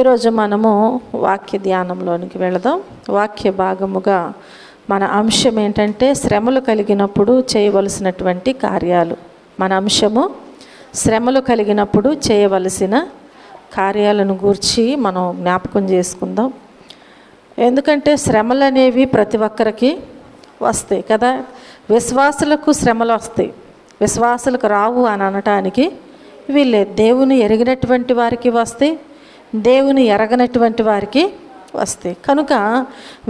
ఈరోజు మనము వాక్య ధ్యానంలోనికి వెళదాం. వాక్య భాగముగా మన అంశం ఏంటంటే శ్రమలు కలిగినప్పుడు చేయవలసినటువంటి కార్యాలు. మన అంశము శ్రమలు కలిగినప్పుడు చేయవలసిన కార్యాలను గూర్చి మనం జ్ఞాపకం చేసుకుందాం. ఎందుకంటే శ్రమలు అనేవి ప్రతి ఒక్కరికి వస్తాయి కదా. విశ్వాసులకు శ్రమలు వస్తాయి, విశ్వాసులకు రావు అని అనటానికి వీళ్ళే. దేవుని ఎరిగినటువంటి వారికి వస్తాయి, దేవుని ఎరగనటువంటి వారికి వస్తాయి. కనుక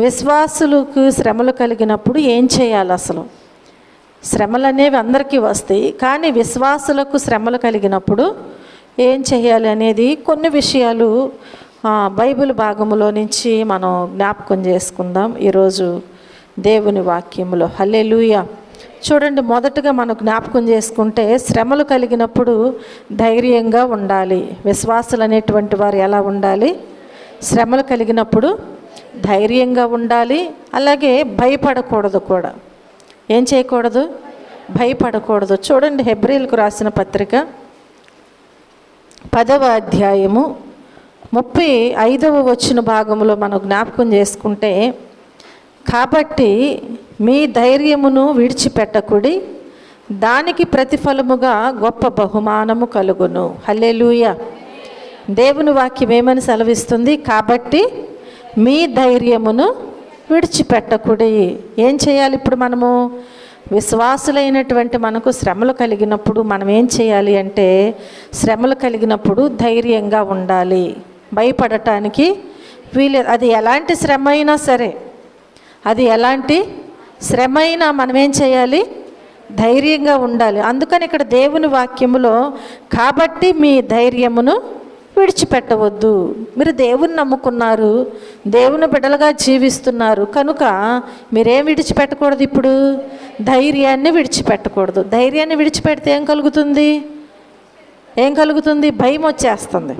విశ్వాసులకు శ్రమలు కలిగినప్పుడు ఏం చేయాలి? అసలు శ్రమలు అనేవి అందరికీ వస్తాయి, కానీ విశ్వాసులకు శ్రమలు కలిగినప్పుడు ఏం చేయాలి అనేది కొన్ని విషయాలు బైబిల్ భాగములో నుంచి మనం జ్ఞాపకం చేసుకుందాం ఈరోజు దేవుని వాక్యములో. హల్లెలూయా. చూడండి, మొదటగా మనం జ్ఞాపకం చేసుకుంటే శ్రమలు కలిగినప్పుడు ధైర్యంగా ఉండాలి. విశ్వాసులు అనేటువంటి వారు ఎలా ఉండాలి? శ్రమలు కలిగినప్పుడు ధైర్యంగా ఉండాలి. అలాగే భయపడకూడదు కూడా. ఏం చేయకూడదు? భయపడకూడదు. చూడండి, హెబ్రీయులకు రాసిన పత్రిక 10వ అధ్యాయము 35వ వచన భాగంలో మనం జ్ఞాపకం చేసుకుంటే, కాబట్టి మీ ధైర్యమును విడిచిపెట్టకుడి, దానికి ప్రతిఫలముగా గొప్ప బహుమానము కలుగును. హల్లెలూయా. దేవుని వాక్యం ఏమని సెలవిస్తుంది? కాబట్టి మీ ధైర్యమును విడిచిపెట్టకుడి. ఏం చేయాలి? ఇప్పుడు మనము విశ్వాసులైనటువంటి మనకు శ్రమలు కలిగినప్పుడు మనం ఏం చేయాలి అంటే, శ్రమలు కలిగినప్పుడు ధైర్యంగా ఉండాలి. భయపడటానికి వీలు. అది ఎలాంటి శ్రమ అయినా సరే, అది ఎలాంటి శ్రమ అయినా మనం ఏం చేయాలి? ధైర్యంగా ఉండాలి. అందుకని ఇక్కడ దేవుని వాక్యములో కాబట్టి మీ ధైర్యమును విడిచిపెట్టవద్దు. మీరు దేవుని నమ్ముకున్నారు, దేవుని బిడ్డలుగా జీవిస్తున్నారు కనుక మీరేం విడిచిపెట్టకూడదు? ఇప్పుడు ధైర్యాన్ని విడిచిపెట్టకూడదు. ధైర్యాన్ని విడిచిపెడితే ఏం కలుగుతుంది? ఏం కలుగుతుంది? భయం వచ్చేస్తుంది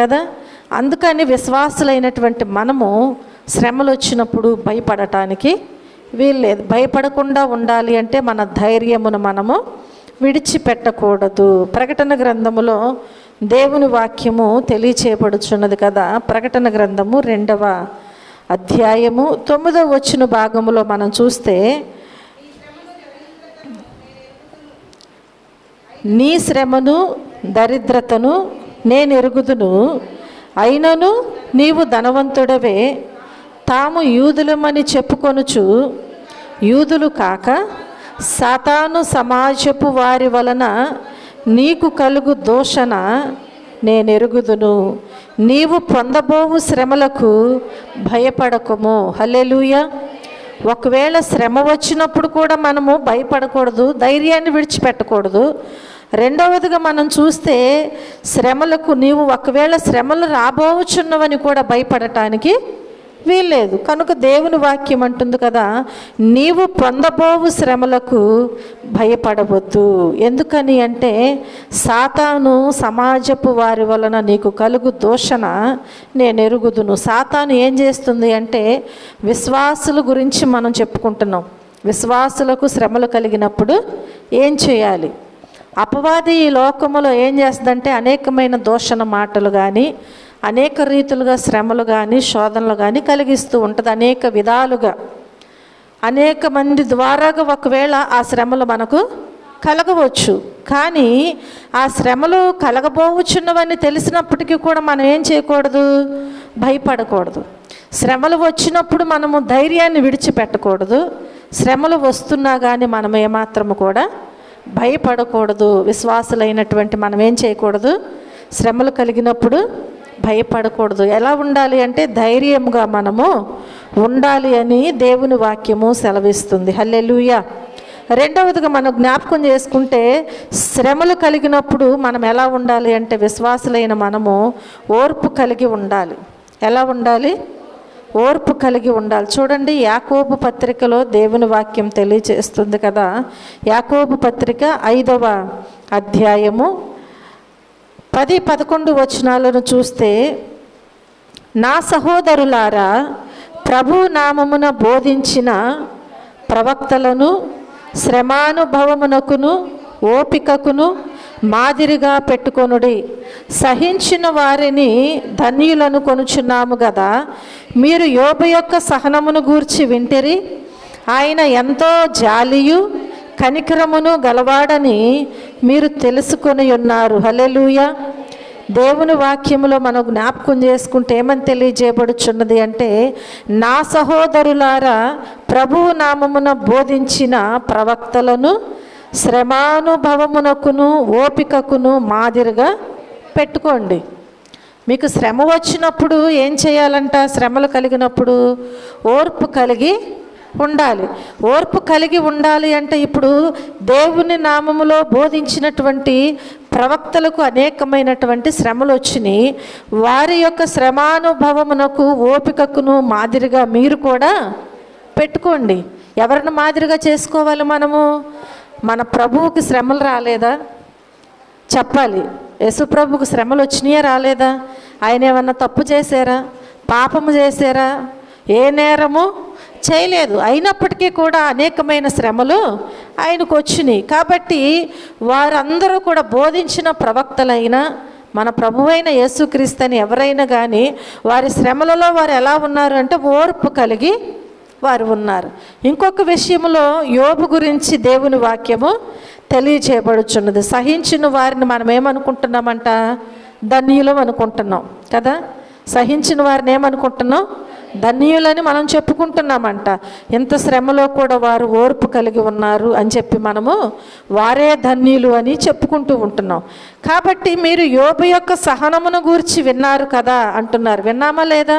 కదా. అందుకని విశ్వాసులైనటువంటి మనము శ్రమలు వచ్చినప్పుడు భయపడటానికి వీల్లేదు. భయపడకుండా ఉండాలి అంటే మన ధైర్యమును మనము విడిచిపెట్టకూడదు. ప్రకటన గ్రంథములో దేవుని వాక్యము తెలియచేయబడుచున్నది కదా. ప్రకటన గ్రంథము 2వ అధ్యాయము 9వ వచన భాగములో మనం చూస్తే, నీ శ్రమను దరిద్రతను నేను ఎరుగుదును, అయినను నీవు ధనవంతుడవే, తాము యూదులమని చెప్పుకొనుచు యూదులు కాక సాతాను సమాజపు వారి వలన నీకు కలుగు దూషణ నేనెరుగుదును. నీవు పొందబోవు శ్రమలకు భయపడకుము. హల్లెలూయా. ఒకవేళ శ్రమ వచ్చినప్పుడు కూడా మనము భయపడకూడదు, ధైర్యాన్ని విడిచిపెట్టకూడదు. రెండవదిగా మనం చూస్తే శ్రమలకు నీవు ఒకవేళ శ్రమలు రాబోచున్నవని కూడా భయపడటానికి వీల్లేదు. కనుక దేవుని వాక్యం అంటుంది కదా, నీవు పొందబోవు శ్రమలకు భయపడవద్దు. ఎందుకని అంటే సాతాను సమాజపు వారి వలన నీకు కలుగు దూషణ నేను ఎరుగుదును. సాతాను ఏం చేస్తుంది అంటే, విశ్వాసుల గురించి మనం చెప్పుకుంటున్నాం. విశ్వాసులకు శ్రమలు కలిగినప్పుడు ఏం చేయాలి? అపవాది ఈ లోకములో ఏం చేస్తుందంటే అనేకమైన దూషణ మాటలు కానీ, అనేక రీతులుగా శ్రమలు కానీ, శోధనలు కానీ కలిగిస్తూ ఉంటుంది. అనేక విధాలుగా అనేక మంది ద్వారాగా ఒకవేళ ఆ శ్రమలు మనకు కలగవచ్చు. కానీ ఆ శ్రమలు కలగబోచున్నవని తెలిసినప్పటికీ కూడా మనం ఏం చేయకూడదు? భయపడకూడదు. శ్రమలు వచ్చినప్పుడు మనము ధైర్యాన్ని విడిచిపెట్టకూడదు. శ్రమలు వస్తున్నా కానీ మనం ఏమాత్రము కూడా భయపడకూడదు. విశ్వాసులైనటువంటి మనం ఏం చేయకూడదు? శ్రమలు కలిగినప్పుడు భయపడకూడదు. ఎలా ఉండాలి అంటే ధైర్యంగా మనము ఉండాలి అని దేవుని వాక్యము సెలవిస్తుంది. హల్లెలూయా. రెండవదిగా మనం జ్ఞాపకం చేసుకుంటే శ్రమలు కలిగినప్పుడు మనం ఎలా ఉండాలి అంటే, విశ్వాసులైన మనము ఓర్పు కలిగి ఉండాలి. ఎలా ఉండాలి? ఓర్పు కలిగి ఉండాలి. చూడండి, యాకోబు పత్రికలో దేవుని వాక్యం తెలియచేస్తుంది కదా. యాకోబు పత్రిక 5వ అధ్యాయము 10-11 వచనాలను చూస్తే, నా సహోదరులారా, ప్రభు నామమున బోధించిన ప్రవక్తలను శ్రమానుభవమునకును ఓపికకును మాదిరిగా పెట్టుకొనుడి. సహించిన వారిని ధన్యులను కొనుచున్నాము కదా. మీరు యోబు యొక్క సహనమును గూర్చి వింటిరి. ఆయన ఎంతో జాలియు కనికరమును గలవాడని మీరు తెలుసుకొని ఉన్నారు. హల్లెలూయా. దేవుని వాక్యములో మనం జ్ఞాపకం చేసుకుంటే ఏమని తెలియజేయబడుచున్నది అంటే, నా సహోదరులారా, ప్రభువు నామమున బోధించిన ప్రవక్తలను శ్రమానుభవమునకును ఓపికకును మాదిరిగా పెట్టుకోండి. మీకు శ్రమ వచ్చినప్పుడు ఏం చేయాలంట? శ్రమలు కలిగినప్పుడు ఓర్పు కలిగి ఉండాలి. ఓర్పు కలిగి ఉండాలి అంటే ఇప్పుడు దేవుని నామములో బోధించినటువంటి ప్రవక్తలకు అనేకమైనటువంటి శ్రమలు వచ్చినాయి. వారి యొక్క శ్రమానుభవమునకు ఓపికకును మాదిరిగా మీరు కూడా పెట్టుకోండి. ఎవరిని మాదిరిగా చేసుకోవాలి మనము? మన ప్రభువుకి శ్రమలు రాలేదా? చెప్పాలి. యేసు ప్రభువుకు శ్రమలు వచ్చినాయా? రాలేదా? ఆయన ఏమన్నా తప్పు చేశారా? పాపము చేశారా? ఏ నేరము చేయలేదు. అయినప్పటికీ కూడా అనేకమైన శ్రమలు ఆయనకు వచ్చినాయి. కాబట్టి వారందరూ కూడా బోధించిన ప్రవక్తలైన మన ప్రభువైన యేసుక్రీస్తుని ఎవరైనా కానీ వారి శ్రమలలో వారు ఎలా ఉన్నారు అంటే ఓర్పు కలిగి వారు ఉన్నారు. ఇంకొక విషయంలో యోబు గురించి దేవుని వాక్యము తెలియచేయబడుచున్నది. సహించిన వారిని మనం ఏమనుకుంటున్నామంట? ధన్యులం అనుకుంటున్నాం కదా. సహించిన వారిని ఏమనుకుంటున్నాం? ధన్యులని మనం చెప్పుకుంటున్నామంట. ఎంత శ్రమలో కూడా వారు ఓర్పు కలిగి ఉన్నారు అని చెప్పి మనము వారే ధన్యులు అని చెప్పుకుంటూ ఉంటున్నాం. కాబట్టి మీరు యోబు యొక్క సహనమును గూర్చి విన్నారు కదా అంటున్నారు. విన్నామా లేదా?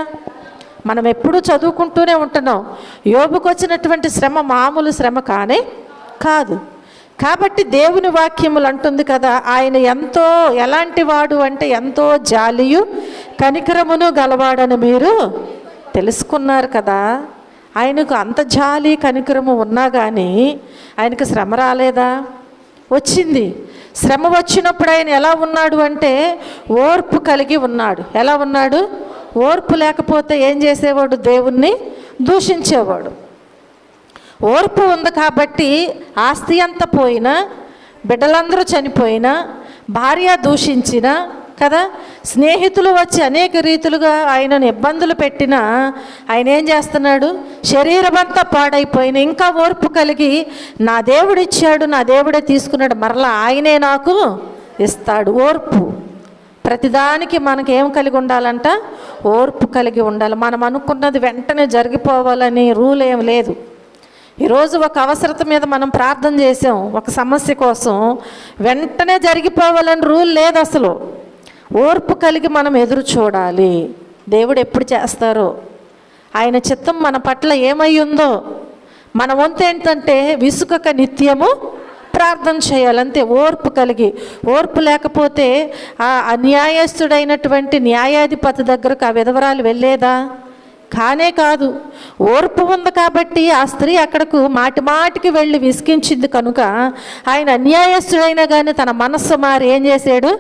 మనం ఎప్పుడూ చదువుకుంటూనే ఉంటున్నాం. యోబుకు వచ్చినటువంటి శ్రమ మామూలు శ్రమ కానే కాదు. కాబట్టి దేవుని వాక్యములు అంటుంది కదా, ఆయన ఎంతో ఎలాంటి వాడు అంటే ఎంతో జాలియు కనికరమును గలవాడని మీరు తెలుసుకున్నారు కదా. ఆయనకు అంత జాలి కనికరము ఉన్నా కానీ ఆయనకు శ్రమ రాలేదా? వచ్చింది. శ్రమ వచ్చినప్పుడు ఆయన ఎలా ఉన్నాడు అంటే ఓర్పు కలిగి ఉన్నాడు. ఎలా ఉన్నాడు? ఓర్పు లేకపోతే ఏం చేసేవాడు? దేవుణ్ణి దూషించేవాడు. ఓర్పు ఉంది కాబట్టి ఆస్తి అంతా పోయినా, బిడ్డలందరూ చనిపోయినా, భార్య దూషించినా కదా, స్నేహితులు వచ్చి అనేక రీతులుగా ఆయనను ఇబ్బందులు పెట్టినా ఆయన ఏం చేస్తున్నాడు? శరీరమంతా పాడైపోయినా ఇంకా ఓర్పు కలిగి నా దేవుడు ఇచ్చాడు, నా దేవుడే తీసుకున్నాడు, మరలా ఆయనే నాకు ఇస్తాడు. ఓర్పు. ప్రతిదానికి మనకి ఏం కలిగి ఉండాలంట? ఓర్పు కలిగి ఉండాలి. మనం అనుకున్నది వెంటనే జరిగిపోవాలని రూల్ ఏం లేదు. ఈరోజు ఒక అవసరత మీద మనం ప్రార్థన చేసాం, ఒక సమస్య కోసం, వెంటనే జరిగిపోవాలని రూల్ లేదు అసలు. ఓర్పు కలిగి మనం ఎదురు చూడాలి. దేవుడు ఎప్పుడు చేస్తారో, ఆయన చిత్తం మన పట్ల ఏమై ఉందో మన వంతు ఏంటంటే విసుకక నిత్యము ప్రార్థన చేయాలంతే. ఓర్పు కలిగి. ఓర్పు లేకపోతే ఆ అన్యాయస్తుడైనటువంటి న్యాయాధిపతి దగ్గరకు ఆ విధవరాలు వెళ్ళేదా? కానే కాదు. ఓర్పు ఉంది కాబట్టి ఆ స్త్రీ అక్కడకు మాటి మాటికి వెళ్ళి విసిగించింది కనుక ఆయన అన్యాయస్తుడైనా కానీ తన మనస్సు మారి ఏం చేశాడు?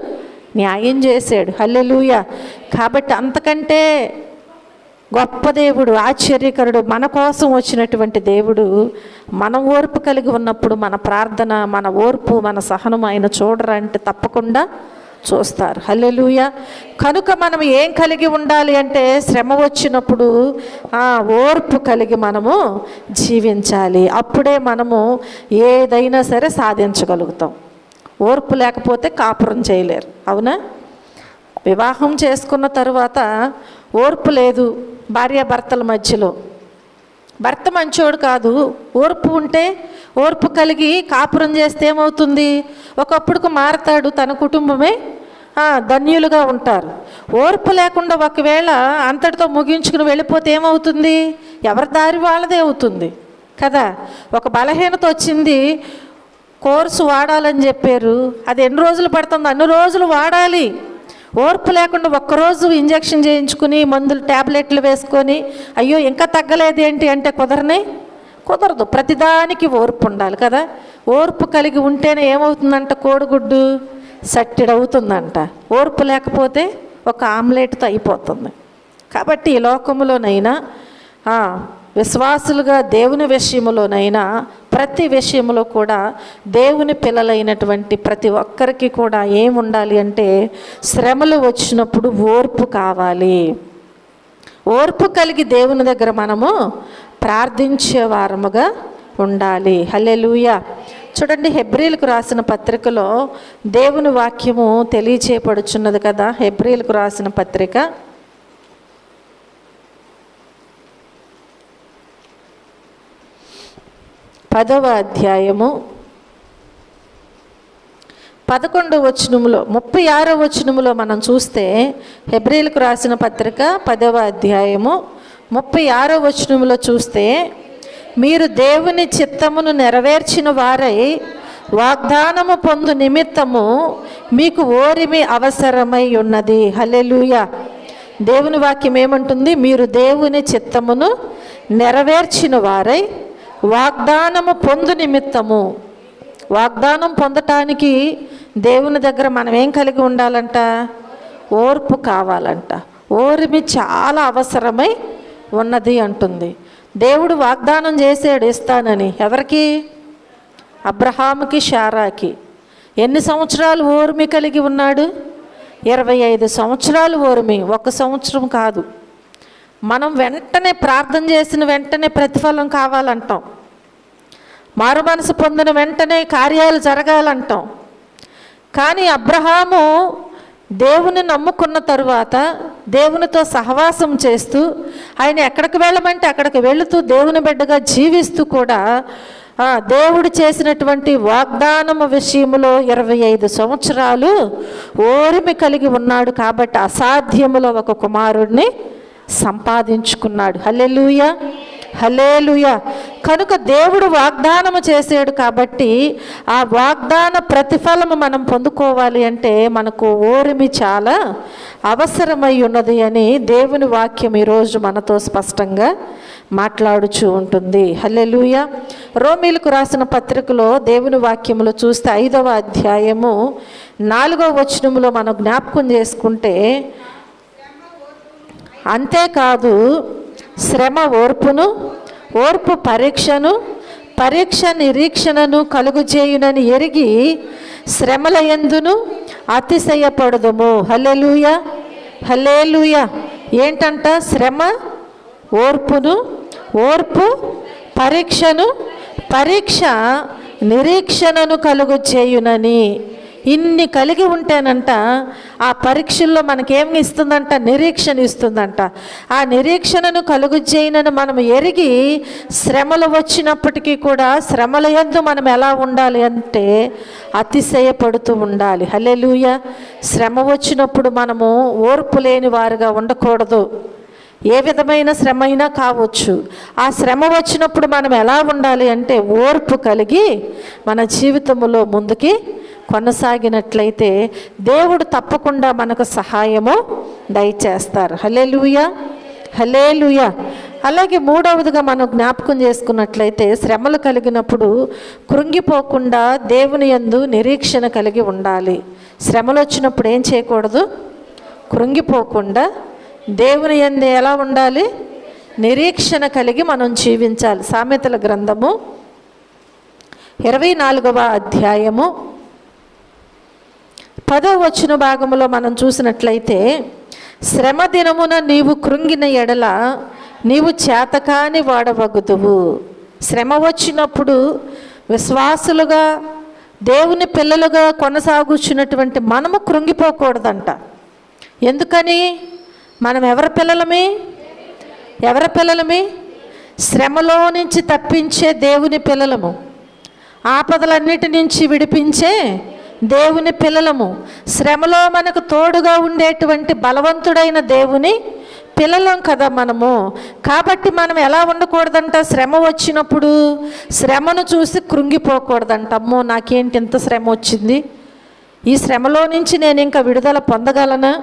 న్యాయం చేశాడు. హల్లెలూయా. కాబట్టి అంతకంటే గొప్ప దేవుడు, ఆశ్చర్యకరుడు, మన కోసం వచ్చినటువంటి దేవుడు మన ఓర్పు కలిగి ఉన్నప్పుడు మన ప్రార్థన, మన ఓర్పు, మన సహనం ఆయన చూడరంటే తప్పకుండా చూస్తారు. హల్లెలూయా. కనుక మనం ఏం కలిగి ఉండాలి అంటే శ్రమ వచ్చినప్పుడు ఓర్పు కలిగి మనము జీవించాలి. అప్పుడే మనము ఏదైనా సరే సాధించగలుగుతాం. ఓర్పు లేకపోతే కాపురం చేయలేరు. అవునా? వివాహం చేసుకున్న తరువాత ఓర్పు లేదు భార్యాభర్తల మధ్యలో. భర్త మంచోడు కాదు, ఓర్పు ఉంటే, ఓర్పు కలిగి కాపురం చేస్తే ఏమవుతుంది? ఒకప్పుడుకు మారతాడు, తన కుటుంబమే ధన్యులుగా ఉంటారు. ఓర్పు లేకుండా ఒకవేళ అంతటితో ముగించుకుని వెళ్ళిపోతే ఏమవుతుంది? ఎవరి దారి వాళ్ళదే అవుతుంది కదా. ఒక బలహీనత వచ్చింది, కోర్సు వాడాలని చెప్పారు, అది ఎన్ని రోజులు పడుతుంది? అన్ని రోజులు వాడాలి. ఓర్పు లేకుండా ఒక్కరోజు ఇంజెక్షన్ చేయించుకుని మందులు ట్యాబ్లెట్లు వేసుకొని అయ్యో ఇంకా తగ్గలేదు ఏంటి అంటే కుదరదు. ప్రతిదానికి ఓర్పు ఉండాలి కదా. ఓర్పు కలిగి ఉంటేనే ఏమవుతుందంట? కోడిగుడ్డు సట్టిడవుతుందంట. ఓర్పు లేకపోతే ఒక ఆమ్లెట్తో అయిపోతుంది. కాబట్టి ఈ లోకములోనైనా విశ్వాసులుగా దేవుని విషయంలోనైనా ప్రతి విషయంలో కూడా దేవుని పిల్లలైనటువంటి ప్రతి ఒక్కరికి కూడా ఏముండాలి అంటే శ్రమలు వచ్చినప్పుడు ఓర్పు కావాలి. ఓర్పు కలిగి దేవుని దగ్గర మనము ప్రార్థించే వారముగా ఉండాలి. హల్లెలూయా. చూడండి, హెబ్రీలకు రాసిన పత్రికలో దేవుని వాక్యము తెలియచేయబడుచున్నది కదా. హెబ్రీలకు రాసిన పత్రిక 10వ అధ్యాయము 11వ వచనములో 36వ వచనములో మనం చూస్తే, హెబ్రీలకు రాసిన పత్రిక 10వ అధ్యాయము 36వ వచనములో చూస్తే, మీరు దేవుని చిత్తమును నెరవేర్చిన వారై వాగ్దానము పొందు నిమిత్తము మీకు ఓరిమి అవసరమై ఉన్నది. హల్లెలూయా. దేవుని వాక్యం ఏమంటుంది? మీరు దేవుని చిత్తమును నెరవేర్చిన వారై వాగ్దానము పొందు నిమిత్తము. వాగ్దానం పొందటానికి దేవుని దగ్గర మనం ఏం కలిగి ఉండాలంట? ఓర్పు కావాలంట. ఓర్మి చాలా అవసరమై ఉన్నది అంటుంది. దేవుడు వాగ్దానం చేసాడు ఇస్తానని. ఎవరికి? అబ్రహాముకి, శారాకి. ఎన్ని సంవత్సరాలు ఓర్మి కలిగి ఉన్నాడు? 25 సంవత్సరాలు ఓర్మి. 1 సంవత్సరం కాదు. మనం వెంటనే ప్రార్థన చేసిన వెంటనే ప్రతిఫలం కావాలంటాం. మారు మనసు పొందిన వెంటనే కార్యాలు జరగాలంటాం. కానీ అబ్రహాము దేవుని నమ్ముకున్న తరువాత దేవునితో సహవాసం చేస్తూ, ఆయన ఎక్కడికి వెళ్ళమంటే అక్కడికి వెళుతూ దేవుని బిడ్డగా జీవిస్తూ కూడా దేవుడు చేసినటువంటి వాగ్దానము విషయంలో 25 సంవత్సరాలు ఓర్మి కలిగి ఉన్నాడు. కాబట్టి అసాధ్యములో ఒక కుమారుడిని సంపాదించుకున్నాడు. హల్లెలూయా, హల్లెలూయా. కనుక దేవుడు వాగ్దానము చేసాడు కాబట్టి ఆ వాగ్దాన ప్రతిఫలము మనం పొందుకోవాలి అంటే మనకు ఓర్మి చాలా అవసరమై ఉన్నది అని దేవుని వాక్యం ఈరోజు మనతో స్పష్టంగా మాట్లాడుచూ ఉంటుంది. హల్లెలూయా. రోమీలకు రాసిన పత్రికలో దేవుని వాక్యములో చూస్తే 5వ అధ్యాయము 4వ వచనములో మనం జ్ఞాపకం చేసుకుంటే, అంతేకాదు శ్రమ ఓర్పును, ఓర్పు పరీక్షను, పరీక్ష నిరీక్షణను కలుగుచేయునని ఎరిగి శ్రమల యందును అతిశయపడదుము. హల్లెలూయా, హల్లెలూయా. ఏంటంట? శ్రమ ఓర్పును, ఓర్పు పరీక్షను, పరీక్ష నిరీక్షణను కలుగుచేయునని. ఇన్ని కలిగి ఉంటేనంట ఆ పరీక్షల్లో మనకేమి ఇస్తుందంట? నిరీక్షణ ఇస్తుందంట. ఆ నిరీక్షణను కలుగుచేయనని మనం ఎరిగి శ్రమలు వచ్చినప్పటికీ కూడా శ్రమల యందు మనం ఎలా ఉండాలి అంటే అతిశయపడుతూ ఉండాలి. హల్లెలూయా. శ్రమ వచ్చినప్పుడు మనము ఓర్పు లేని వారుగా ఉండకూడదు. ఏ విధమైన శ్రమ అయినా కావచ్చు. ఆ శ్రమ వచ్చినప్పుడు మనం ఎలా ఉండాలి అంటే ఓర్పు కలిగి మన జీవితంలో ముందుకి కొనసాగినట్లయితే దేవుడు తప్పకుండా మనకు సహాయము దయచేస్తారు. హల్లెలూయా, హల్లెలూయా. అలాగే 3వదిగా మనం జ్ఞాపకం చేసుకున్నట్లయితే శ్రమలు కలిగినప్పుడు కృంగిపోకుండా దేవుని యందు నిరీక్షణ కలిగి ఉండాలి. శ్రమలు వచ్చినప్పుడు ఏం చేయకూడదు? కృంగిపోకుండా దేవుని యందు ఎలా ఉండాలి? నిరీక్షణ కలిగి మనం జీవించాలి. సామెతల గ్రంథము 24వ అధ్యాయము 10వ వచన భాగములో మనం చూసినట్లయితే, శ్రమ దినమున నీవు కృంగిన ఎడల నీవు చేతకాని వాడవగుదువు. శ్రమ వచ్చినప్పుడు విశ్వాసులుగా దేవుని పిల్లలుగా కొనసాగుచున్నటువంటి మనము కృంగిపోకూడదంట. ఎందుకని? మనం ఎవరి పిల్లలమి? ఎవరి పిల్లలమి? శ్రమలో నుంచి తప్పించే దేవుని పిల్లలము. ఆపదలన్నిటి నుంచి విడిపించే దేవుని పిల్లలము. శ్రమలో మనకు తోడుగా ఉండేటువంటి బలవంతుడైన దేవుని పిల్లలం కదా మనము. కాబట్టి మనం ఎలా ఉండకూడదంట? శ్రమ వచ్చినప్పుడు శ్రమను చూసి కృంగిపోకూడదంట. అమ్మో, నాకేంటి ఇంత శ్రమ వచ్చింది, ఈ శ్రమలో నుంచి నేను ఇంకా విడుదల పొందగలనా,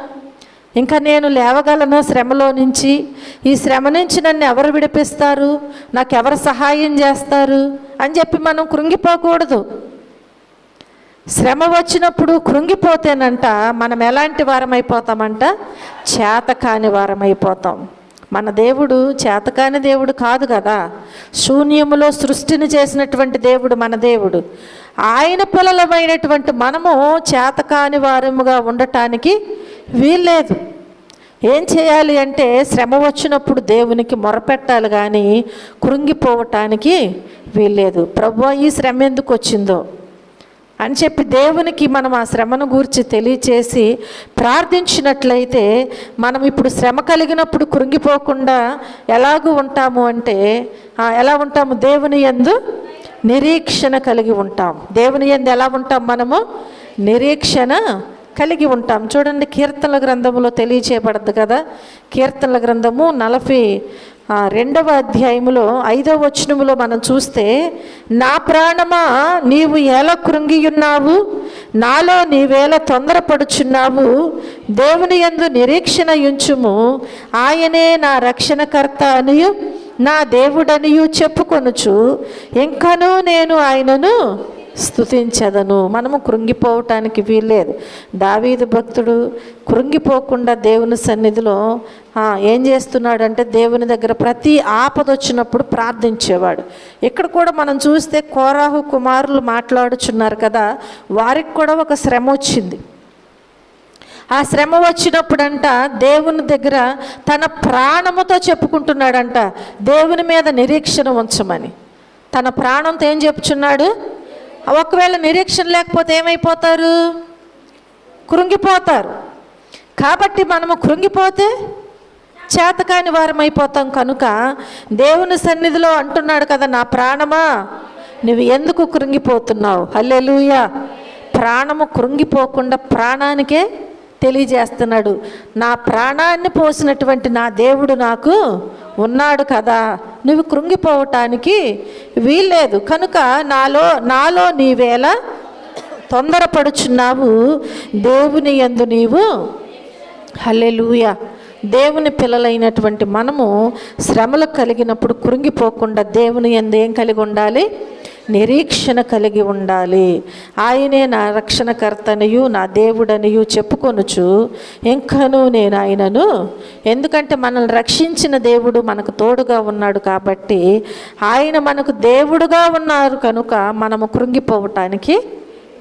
ఇంకా నేను లేవగలనా శ్రమలో నుంచి, ఈ శ్రమ నుంచి నన్ను ఎవరు విడిపిస్తారు, నాకు ఎవరు సహాయం చేస్తారు అని చెప్పి మనం కృంగిపోకూడదు. శ్రమ వచ్చినప్పుడు కృంగిపోతేనంట మనం ఎలాంటి వారం అయిపోతామంట? చేతకాని వారం అయిపోతాం. మన దేవుడు చేతకాని దేవుడు కాదు కదా. శూన్యములో సృష్టిని చేసినటువంటి దేవుడు మన దేవుడు. ఆయన పిల్లలమైనటువంటి మనము చేతకాని వారముగా ఉండటానికి వీల్లేదు. ఏం చేయాలి అంటే శ్రమ వచ్చినప్పుడు దేవునికి మొరపెట్టాలి కానీ కృంగిపోవటానికి వీల్లేదు. ప్రభువా ఈ శ్రమ ఎందుకు వచ్చిందో అని చెప్పి దేవునికి మనం ఆ శ్రమను గూర్చి తెలియచేసి ప్రార్థించినట్లయితే మనం ఇప్పుడు శ్రమ కలిగినప్పుడు కృంగిపోకుండా ఎలాగూ ఉంటాము అంటే ఎలా ఉంటాము? దేవుని యందు నిరీక్షణ కలిగి ఉంటాం. దేవుని యందు ఎలా ఉంటాం? మనము నిరీక్షణ కలిగి ఉంటాం. చూడండి, కీర్తనల గ్రంథములో తెలియచేయబడద్దు కదా. కీర్తనల గ్రంథము 42వ అధ్యాయములో 5వ వచనములో మనం చూస్తే, నా ప్రాణమా నీవు ఎలా కృంగియున్నావు, నాలో నీవేళ తొందరపడుచున్నావు, దేవుని యందు నిరీక్షణ ఉంచుము, ఆయనే నా రక్షణకర్త అనియు నా దేవుడనియు చెప్పుకొనుచు ఇంకనూ నేను ఆయనను స్తుతించదను. మనము కృంగిపోవటానికి వీల్లేదు. దావీదు భక్తుడు కృంగిపోకుండా దేవుని సన్నిధిలో ఏం చేస్తున్నాడంటే దేవుని దగ్గర ప్రతి ఆపద వచ్చినప్పుడు ప్రార్థించేవాడు. ఇక్కడ కూడా మనం చూస్తే కోరాహు కుమారులు మాట్లాడుచున్నారు కదా, వారికి కూడా ఒక శ్రమ వచ్చింది. ఆ శ్రమ వచ్చినప్పుడంట దేవుని దగ్గర తన ప్రాణముతో చెప్పుకుంటున్నాడంట దేవుని మీద నిరీక్షణ ఉంచమని. తన ప్రాణంతో ఏం చెప్పుచున్నాడు? ఒకవేళ నిరీక్షణ లేకపోతే ఏమైపోతారు? కృంగిపోతారు. కాబట్టి మనము కృంగిపోతే చేతకాని వారమైపోతాం. కనుక దేవుని సన్నిధిలో అంటున్నాడు కదా, నా ప్రాణమా నువ్వు ఎందుకు కృంగిపోతున్నావు? హల్లెలూయా. ప్రాణము కృంగిపోకుండా ప్రాణానికే తెలియజేస్తున్నాడు. నా ప్రాణాన్ని పోసినటువంటి నా దేవుడు నాకు ఉన్నాడు కదా, నువ్వు కృంగిపోవటానికి వీల్లేదు. కనుక నాలో నీవేళ తొందరపడుచున్నావు, దేవుని యందు నీవు. హల్లెలూయా. దేవుని పిల్లలైనటువంటి మనము శ్రమలు కలిగినప్పుడు కృంగిపోకుండా దేవుని యందు ఏం కలిగి ఉండాలి? నిరీక్షణ కలిగి ఉండాలి. ఆయనే నా రక్షణకర్తనియు నా దేవుడనియు చెప్పుకొనుచు ఇంకనూ నేను ఆయనను. ఎందుకంటే మనల్ని రక్షించిన దేవుడు మనకు తోడుగా ఉన్నాడు కాబట్టి, ఆయన మనకు దేవుడుగా ఉన్నారు కనుక మనము కృంగిపోవటానికి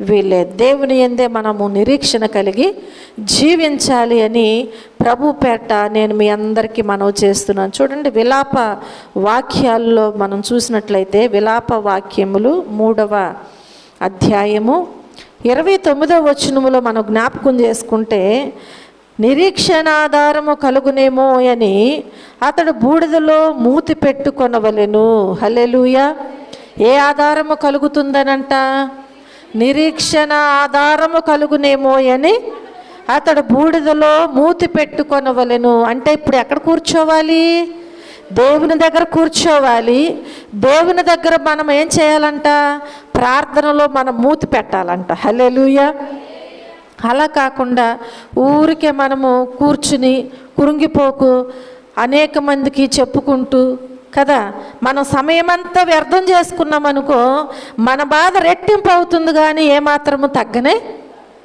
వీల్లేదు. దేవుని యందే మనము నిరీక్షణ కలిగి జీవించాలి అని ప్రభు పేట నేను మీ అందరికీ మనవి చేస్తున్నాను. చూడండి, విలాప వాక్యాల్లో మనం చూసినట్లయితే విలాప వాక్యములు 3వ అధ్యాయము 29వ వచనములో మనం జ్ఞాపకం చేసుకుంటే, నిరీక్షణాధారము కలుగునేమో అని అతడు బూడిదలో మూతి పెట్టుకొనవలెను. హల్లెలూయా. ఏ ఆధారము కలుగుతుందనంట? నిరీక్షణ ఆధారము కలుగునేమో అని అతడు బూడిదలో మూతి పెట్టుకొనవలెను. అంటే ఇప్పుడు ఎక్కడ కూర్చోవాలి? దేవుని దగ్గర కూర్చోవాలి. దేవుని దగ్గర మనం ఏం చేయాలంట? ప్రార్థనలో మనం మూతి పెట్టాలంట. హల్లెలూయా. అలా కాకుండా ఊరికే మనము కూర్చుని కృంగిపోకు అనేక మందికి చెప్పుకుంటూ కదా మనం సమయమంతా వ్యర్థం చేసుకున్నాం అనుకో, మన బాధ రెట్టింపు అవుతుంది కానీ ఏమాత్రము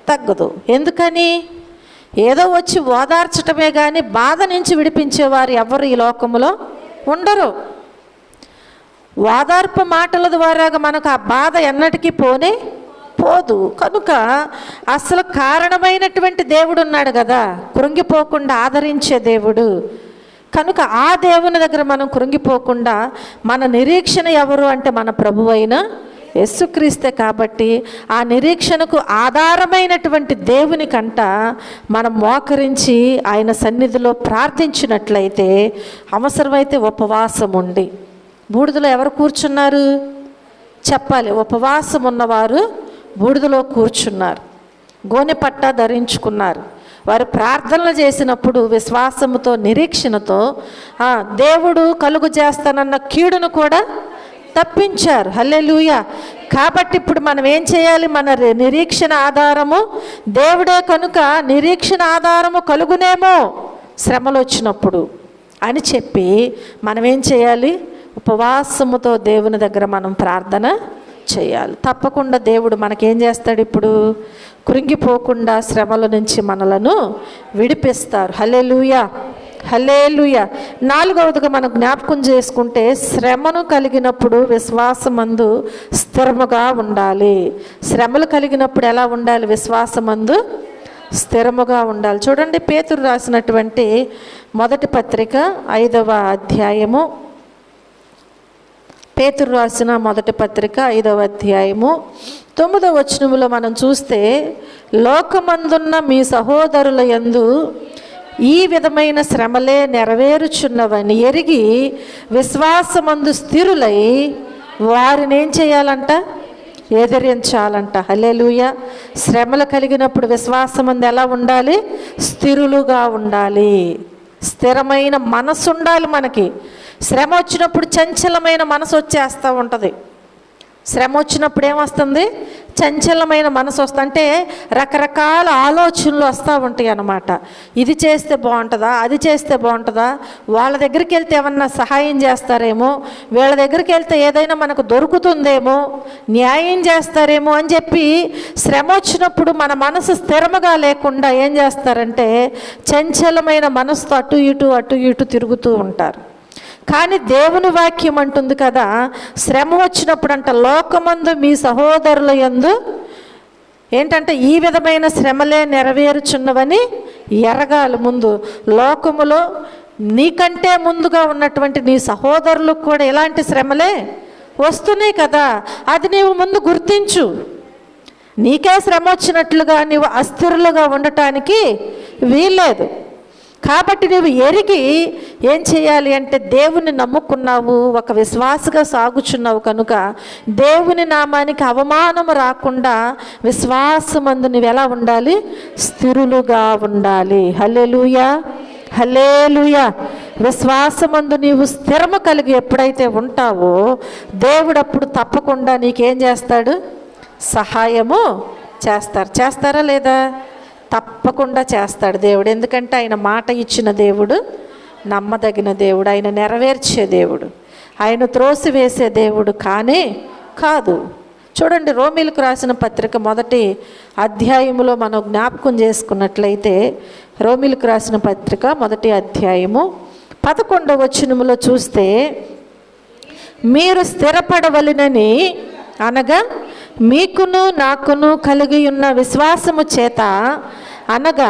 తగ్గదు. ఎందుకని? ఏదో వచ్చి ఓదార్చటమే కానీ బాధ నుంచి విడిపించేవారు ఎవరు ఈ లోకంలో ఉండరు. ఓదార్పు మాటల ద్వారాగా మనకు ఆ బాధ ఎన్నటికీ పోదు. కనుక అసలు కారణమైనటువంటి దేవుడు ఉన్నాడు కదా, కృంగిపోకుండా ఆదరించే దేవుడు. కనుక ఆ దేవుని దగ్గర మనం కృంగిపోకుండా మన నిరీక్షణ ఎవరు అంటే మన ప్రభువైన యేసుక్రీస్తే. కాబట్టి ఆ నిరీక్షణకు ఆధారమైనటువంటి దేవునికంట మనం మోకరించి ఆయన సన్నిధిలో ప్రార్థించినట్లయితే, అవసరమైతే ఉపవాసం ఉండి. బూడిదలో ఎవరు కూర్చున్నారు చెప్పాలి? ఉపవాసం ఉన్నవారు బూడిదలో కూర్చున్నారు, గోనె పట్ట ధరించుకున్నారు. వారు ప్రార్థనలు చేసినప్పుడు విశ్వాసముతో నిరీక్షణతో దేవుడు కలుగు చేస్తానన్న కీడును కూడా తప్పించారు. హల్లెలూయా. కాబట్టి ఇప్పుడు మనం ఏం చేయాలి? మన నిరీక్షణ ఆధారము దేవుడే కనుక నిరీక్షణ ఆధారము కలుగునేమో శ్రమలు వచ్చినప్పుడు అని చెప్పి మనం ఏం చేయాలి? ఉపవాసముతో దేవుని దగ్గర మనం ప్రార్థన చేయాలి. తప్పకుండా దేవుడు మనకేం చేస్తాడు? ఇప్పుడు కృంగిపోకుండా శ్రమల నుంచి మనలను విడిపిస్తారు. హల్లెలూయా. హల్లెలూయా. 4వదిగా మనం జ్ఞాపకం చేసుకుంటే, శ్రమను కలిగినప్పుడు విశ్వాసమందు స్థిరముగా ఉండాలి. శ్రమలు కలిగినప్పుడు ఎలా ఉండాలి? విశ్వాసమందు స్థిరముగా ఉండాలి. చూడండి, పేతురు రాసినటువంటి మొదటి పత్రిక 5వ అధ్యాయము, పేతురు రాసిన మొదటి పత్రిక 5వ అధ్యాయము 9వ వచనములో మనం చూస్తే, లోకమందున్న మీ సహోదరుల యందు ఈ విధమైన శ్రమలే నెరవేరుచున్నవని ఎరిగి విశ్వాసమందు స్థిరులై వారిని ఏం చేయాలంట? ఎదిరించాలంట. హల్లెలూయా. శ్రమలు కలిగినప్పుడు విశ్వాసమందు ఎలా ఉండాలి? స్థిరులుగా ఉండాలి. స్థిరమైన మనసు ఉండాలి మనకి. శ్రమ వచ్చినప్పుడు చంచలమైన మనసు వచ్చేస్తూ ఉంటుంది. శ్రమ వచ్చినప్పుడు ఏమొస్తుంది? చంచలమైన మనసు వస్తుంది. అంటే రకరకాల ఆలోచనలు వస్తూ ఉంటాయి అన్నమాట. ఇది చేస్తే బాగుంటుందా, అది చేస్తే బాగుంటుందా, వాళ్ళ దగ్గరికి వెళ్తే ఏమన్నా సహాయం చేస్తారేమో, వీళ్ళ దగ్గరికి వెళ్తే ఏదైనా మనకు దొరుకుతుందేమో, న్యాయం చేస్తారేమో అని చెప్పి శ్రమ వచ్చినప్పుడు మన మనసు స్థిరముగా లేకుండా ఏం చేస్తారంటే చంచలమైన మనసుతో అటు ఇటు తిరుగుతూ ఉంటారు. కానీ దేవుని వాక్యం అంటుంది కదా, శ్రమ వచ్చినప్పుడు అంట లోకమందు మీ సహోదరుల యందు ఏంటంటే ఈ విధమైన శ్రమలే నెరవేరుచున్నవని ఎరగాలి. ముందు లోకములో నీకంటే ముందుగా ఉన్నటువంటి నీ సహోదరులకు కూడా ఇలాంటి శ్రమలే వస్తున్నాయి కదా, అది నీవు ముందు గుర్తించు. నీకే శ్రమ వచ్చినట్లుగా నీవు అస్థిరులుగా ఉండటానికి వీల్లేదు. కాబట్టి నువ్వు ఎరిగి ఏం చేయాలి అంటే, దేవుని నమ్ముకున్నావు, ఒక విశ్వాసగా సాగుచున్నావు కనుక దేవుని నామానికి అవమానం రాకుండా విశ్వాసమందు నువ్వు ఎలా ఉండాలి? స్థిరులుగా ఉండాలి. హల్లెలూయా, హల్లెలూయా. విశ్వాసమందు నీవు స్థిరము కలిగి ఎప్పుడైతే ఉంటావో దేవుడు అప్పుడు తప్పకుండా నీకేం చేస్తాడు? సహాయము చేస్తారా లేదా? తప్పకుండా చేస్తాడు దేవుడు. ఎందుకంటే ఆయన మాట ఇచ్చిన దేవుడు నమ్మదగిన దేవుడు, ఆయన నెరవేర్చే దేవుడు, ఆయన త్రోసివేసే దేవుడు కానే కాదు. చూడండి, రోమీలకు రాసిన పత్రిక మొదటి అధ్యాయములో మనం జ్ఞాపకం చేసుకున్నట్లయితే, రోమీలకు రాసిన పత్రిక మొదటి అధ్యాయము 11వ వచనములో చూస్తే, మీరు స్థిరపడవలెనని అనగా మీకును నాకును కలిగి ఉన్న విశ్వాసము చేత, అనగా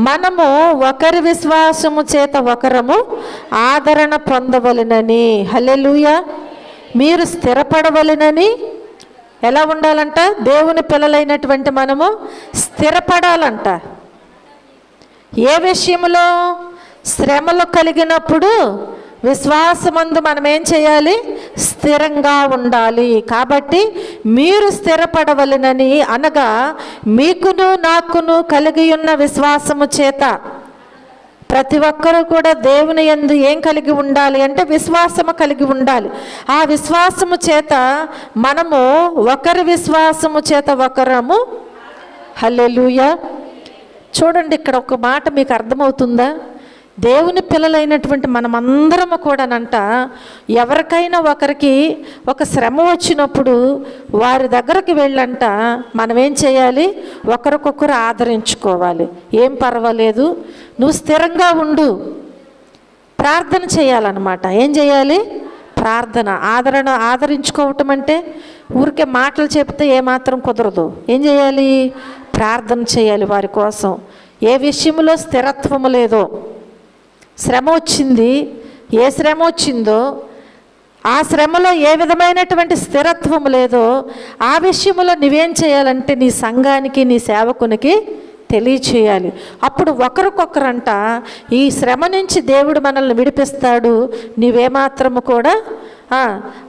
మనము ఒకరి విశ్వాసము చేత ఒకరము ఆదరణ పొందవలెనని. హల్లెలూయా. మీరు స్థిరపడవలెనని ఎలా ఉండాలంట? దేవుని పిల్లలైనటువంటి మనము స్థిరపడాలంట. ఏ విషయంలో? శ్రమలు కలిగినప్పుడు విశ్వాసమందు మనం ఏం చేయాలి? స్థిరంగా ఉండాలి. కాబట్టి మీరు స్థిరపడవలెనని అనగా మీకును నాకును కలిగి ఉన్న విశ్వాసము చేత. ప్రతి ఒక్కరూ కూడా దేవుని యందు ఏం కలిగి ఉండాలి అంటే విశ్వాసము కలిగి ఉండాలి. ఆ విశ్వాసము చేత మనము ఒకరి విశ్వాసము చేత ఒకరము. హల్లెలూయా. చూడండి, ఇక్కడ ఒక మాట మీకు అర్థమవుతుందా? దేవుని పిల్లలైనటువంటి మనమందరము కూడానంట, ఎవరికైనా ఒకరికి ఒక శ్రమ వచ్చినప్పుడు వారి దగ్గరికి వెళ్ళంట మనం ఏం చేయాలి? ఒకరికొకరు ఆదరించుకోవాలి. ఏం పర్వాలేదు, నువ్వు స్థిరంగా ఉండు, ప్రార్థన చేయాలన్నమాట. ఏం చేయాలి? ప్రార్థన. ఆదరించుకోవటం అంటే ఊరికే మాటలు చెప్తే ఏమాత్రం కుదరదు. ఏం చేయాలి? ప్రార్థన చేయాలి వారి కోసం. ఏ విషయంలో స్థిరత్వము లేదో, శ్రమ వచ్చింది, ఏ శ్రమ వచ్చిందో ఆ శ్రమలో ఏ విధమైనటువంటి స్థిరత్వం లేదో ఆ విషయంలో నువ్వేం చేయాలంటే నీ సంఘానికి, నీ సేవకునికి తెలియచేయాలి. అప్పుడు ఒకరికొకరంట ఈ శ్రమ నుంచి దేవుడు మనల్ని విడిపిస్తాడు. నీవేమాత్రము కూడా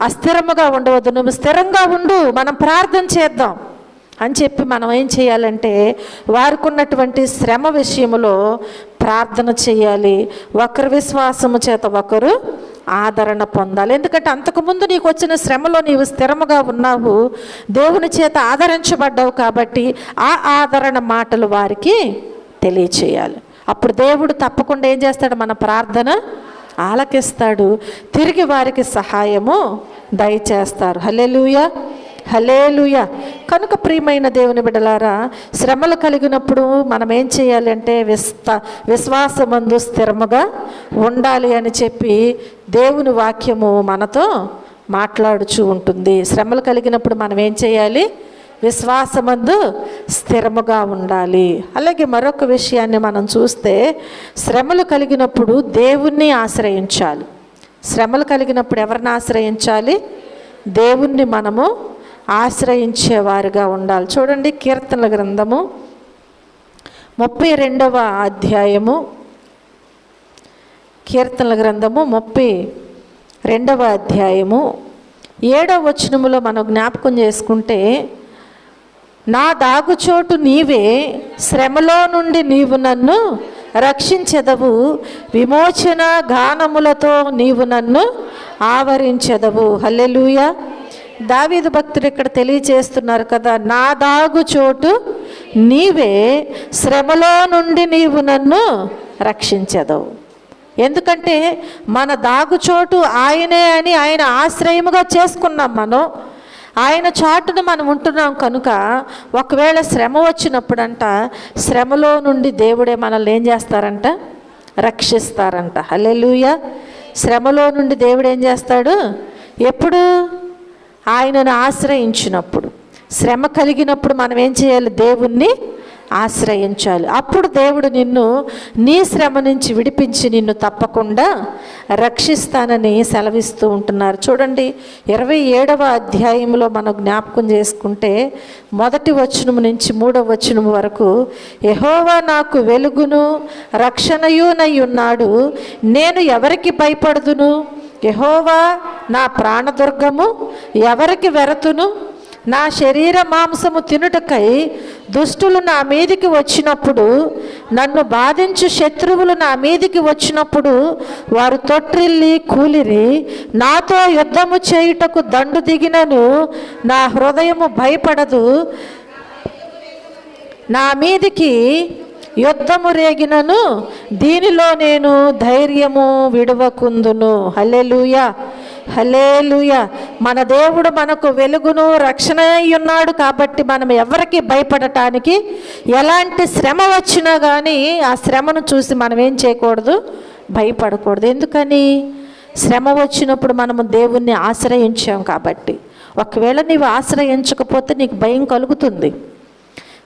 అస్థిరముగా ఉండవద్దు, నువ్వు స్థిరంగా ఉండు, మనం ప్రార్థన చేద్దాం అని చెప్పి మనం ఏం చేయాలంటే వారికి ఉన్నటువంటి శ్రమ విషయంలో ప్రార్థన చేయాలి. ఒకరి విశ్వాసము చేత ఒకరు ఆదరణ పొందాలి. ఎందుకంటే అంతకుముందు నీకు వచ్చిన శ్రమలో నీవు స్థిరముగా ఉన్నావు, దేవుని చేత ఆదరించబడ్డావు. కాబట్టి ఆ ఆదరణ మాటలు వారికి తెలియచేయాలి. అప్పుడు దేవుడు తప్పకుండా ఏం చేస్తాడు? మన ప్రార్థన ఆలకిస్తాడు, తిరిగి వారికి సహాయము దయచేస్తారు. హల్లెలూయా, హల్లెలూయా. కనుక ప్రియమైన దేవుని బిడ్డలారా, శ్రమలు కలిగినప్పుడు మనం ఏం చేయాలి అంటే విశ్వాసమందు స్థిరముగా ఉండాలి అని చెప్పి దేవుని వాక్యము మనతో మాట్లాడుచూ ఉంటుంది. శ్రమలు కలిగినప్పుడు మనం ఏం చేయాలి? విశ్వాసమందు స్థిరముగా ఉండాలి. అలాగే మరొక విషయాన్ని మనం చూస్తే, శ్రమలు కలిగినప్పుడు దేవుణ్ణి ఆశ్రయించాలి. శ్రమలు కలిగినప్పుడు ఎవరిని ఆశ్రయించాలి? దేవుణ్ణి మనము ఆశ్రయించేవారుగా ఉండాలి. చూడండి, కీర్తనల గ్రంథము 32వ అధ్యాయము, కీర్తనల గ్రంథము 32వ అధ్యాయము 7వ వచనములో మనం జ్ఞాపకం చేసుకుంటే, నా దాగుచోటు నీవే, శ్రమలో నుండి నీవు నన్ను రక్షించెదవు, విమోచన గానములతో నీవు నన్ను ఆవరించెదవు. హల్లెలూయా. దావీదు భక్తుడు ఇక్కడ తెలియచేస్తున్నారు కదా, నా దాగుచోటు నీవే, శ్రమలో నుండి నీవు నన్ను రక్షించెదవు. ఎందుకంటే మన దాగుచోటు ఆయనే అని ఆయన ఆశ్రయముగా చేసుకున్నాం. మనం ఆయన చాటును మనం ఉంటున్నాం కనుక ఒకవేళ శ్రమ వచ్చినప్పుడంట, శ్రమలో నుండి దేవుడే మనల్ని ఏం చేస్తారంట? రక్షిస్తారంట. హల్లెలూయా. శ్రమలో నుండి దేవుడు ఏం చేస్తాడు? ఎప్పుడు? ఆయనను ఆశ్రయించినప్పుడు. శ్రమ కలిగినప్పుడు మనం ఏం చేయాలి? దేవుణ్ణి ఆశ్రయించాలి. అప్పుడు దేవుడు నిన్ను నీ శ్రమ నుంచి విడిపించి నిన్ను తప్పకుండా రక్షిస్తానని సెలవిస్తూ ఉంటున్నారు. చూడండి, 27వ అధ్యాయంలో మనం జ్ఞాపకం చేసుకుంటే, 1వ వచనం నుంచి 3వ వచనం వరకు, యెహోవా నాకు వెలుగును రక్షణయునై ఉన్నాడు, నేను ఎవరికి భయపడుదును? యెహోవా నా ప్రాణదుర్గము, ఎవరికి వెరతును? నా శరీర మాంసము తినుటకై దుష్టులు నా మీదికి వచ్చినప్పుడు, నన్ను బాధించు శత్రువులు నా మీదికి వచ్చినప్పుడు, వారు తొట్రిల్లి కూలిరి. నాతో యుద్ధము చేయుటకు దండు దిగినను నా హృదయము భయపడదు. నా మీదికి యుద్ధము రేగినను దీనిలో నేను ధైర్యము విడవకుందును. హల్లెలూయా. హల్లెలూయా. మన దేవుడు మనకు వెలుగును రక్షణ ఉన్నాడు కాబట్టి మనం ఎవరికి భయపడటానికి, ఎలాంటి శ్రమ వచ్చినా కానీ ఆ శ్రమను చూసి మనం ఏం చేయకూడదు? భయపడకూడదు. ఎందుకని? శ్రమ వచ్చినప్పుడు మనము దేవుణ్ణి ఆశ్రయించాం కాబట్టి. ఒకవేళ నీవు ఆశ్రయించకపోతే నీకు భయం కలుగుతుంది.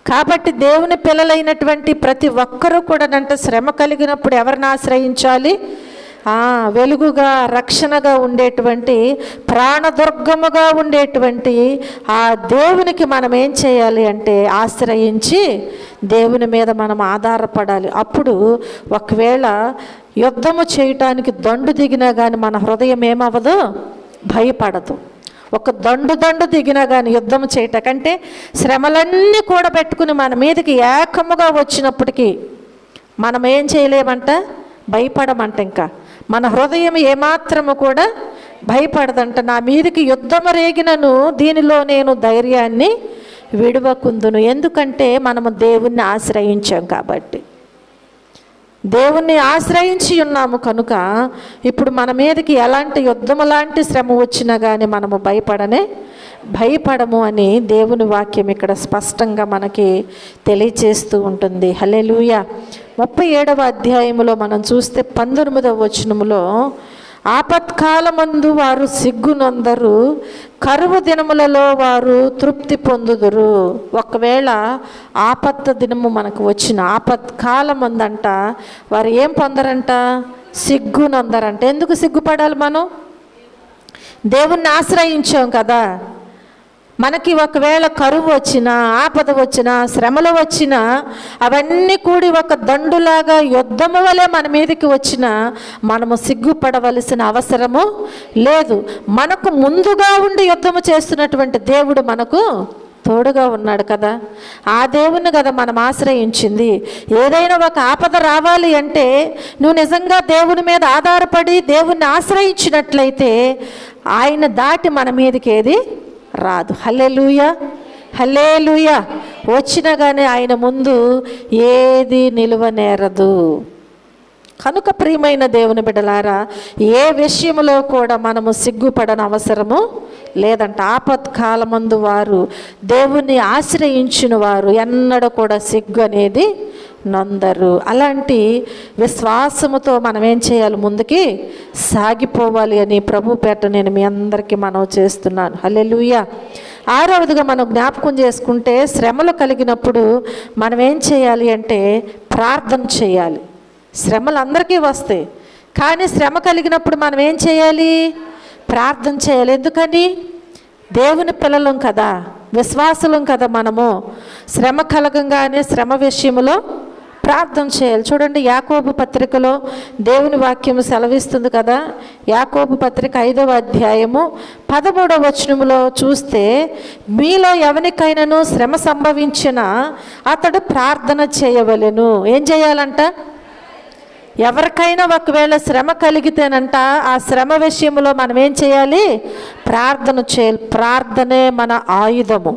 కాబట్టి దేవుని పిల్లలైనటువంటి ప్రతి ఒక్కరూ కూడా శ్రమ కలిగినప్పుడు ఎవరిని ఆశ్రయించాలి? వెలుగుగా రక్షణగా ఉండేటువంటి, ప్రాణదుర్గముగా ఉండేటువంటి ఆ దేవునికి మనం ఏం చేయాలి అంటే ఆశ్రయించి దేవుని మీద మనం ఆధారపడాలి. అప్పుడు ఒకవేళ యుద్ధము చేయటానికి దండు దిగినా కానీ మన హృదయం ఏమవ్వదు? భయపడదు. ఒక దండు దిగినా కానీ యుద్ధం చేయటకంటే శ్రమలన్నీ కూడబెట్టుకుని మన మీదకి ఏకముగా వచ్చినప్పటికీ మనం ఏం చేయలేమంట? భయపడమంట. ఇంకా మన హృదయం ఏమాత్రము కూడా భయపడదంట. నా మీదకి యుద్ధము రేగినను దీనిలో నేను ధైర్యాన్ని విడవకుందును. ఎందుకంటే మనము దేవుణ్ణి ఆశ్రయించాం కాబట్టి. దేవుణ్ణి ఆశ్రయించి ఉన్నాము కనుక ఇప్పుడు మన మీదకి ఎలాంటి యుద్ధము లాంటి శ్రమ వచ్చినా కానీ మనము భయపడము అని దేవుని వాక్యం ఇక్కడ స్పష్టంగా మనకి తెలియచేస్తూ ఉంటుంది. హల్లెలూయా. 37వ అధ్యాయములో మనం చూస్తే 19వ వచనములో, ఆపత్కాలమందు వారు సిగ్గునొందరు, కరువు దినములలో వారు తృప్తి పొందుదురు. ఒకవేళ ఆపత్త దినము మనకు వచ్చిన ఆపత్కాలమందంట వారు ఏం పొందరంట? సిగ్గునొందరంట. ఎందుకు సిగ్గుపడాలి? మనం దేవుణ్ణి ఆశ్రయించాం కదా. మనకి ఒకవేళ కరువు వచ్చినా, ఆపద వచ్చినా, శ్రమలు వచ్చినా, అవన్నీ కూడి ఒక దండులాగా యుద్ధము వలె మన మీదకి వచ్చినా మనము సిగ్గుపడవలసిన అవసరము లేదు. మనకు ముందుగా ఉండి యుద్ధము చేస్తున్నటువంటి దేవుడు మనకు తోడుగా ఉన్నాడు కదా. ఆ దేవుని కదా మనం ఆశ్రయించింది. ఏదైనా ఒక ఆపద రావాలి అంటే నువ్వు నిజంగా దేవుని మీద ఆధారపడి దేవుణ్ణి ఆశ్రయించినట్లయితే ఆయన దాటి మన మీదకి ఏది రాదు. హల్లెలూయా. హల్లెలూయా. వచ్చినా కానీ ఆయన ముందు ఏది నిలువనేరదు. కనుక ప్రియమైన దేవుని బిడ్డలారా, ఏ విషయంలో కూడా మనము సిగ్గుపడని అవసరము లేదంట. ఆపత్కాలమందు వారు దేవుణ్ణి ఆశ్రయించిన వారు ఎన్నడూ కూడా సిగ్గు అనేది నొందరు. అలాంటి విశ్వాసముతో మనం ఏం చేయాలి? ముందుకి సాగిపోవాలి అని ప్రభు పేట నేను మీ అందరికీ మనవి చేస్తున్నాను. హల్లెలూయా. ఆరవదిగా మనం జ్ఞాపకం చేసుకుంటే, శ్రమలు కలిగినప్పుడు మనం ఏం చేయాలి అంటే ప్రార్థన చేయాలి. శ్రమలు అందరికీ వస్తాయి, కానీ శ్రమ కలిగినప్పుడు మనం ఏం చేయాలి? ప్రార్థన చేయాలి. ఎందుకని? దేవుని పిల్లలం కదా, విశ్వాసులం కదా మనము. శ్రమ కలగంగానే శ్రమ విషయంలో ప్రార్థన చేయాలి. చూడండి, యాకోబు పత్రికలో దేవుని వాక్యం సెలవిస్తుంది కదా. యాకోబు పత్రిక 5వ అధ్యాయము 13వ వచనములో చూస్తే, మీలో ఎవరికైనాను శ్రమ సంభవించినా అతడు ప్రార్థన చేయవలెను. ఏం చేయాలంట? ఎవరికైనా ఒకవేళ శ్రమ కలిగితేనంట, ఆ శ్రమ విషయంలో మనం ఏం చేయాలి? ప్రార్థన చేయాలి. ప్రార్థనే మన ఆయుధము,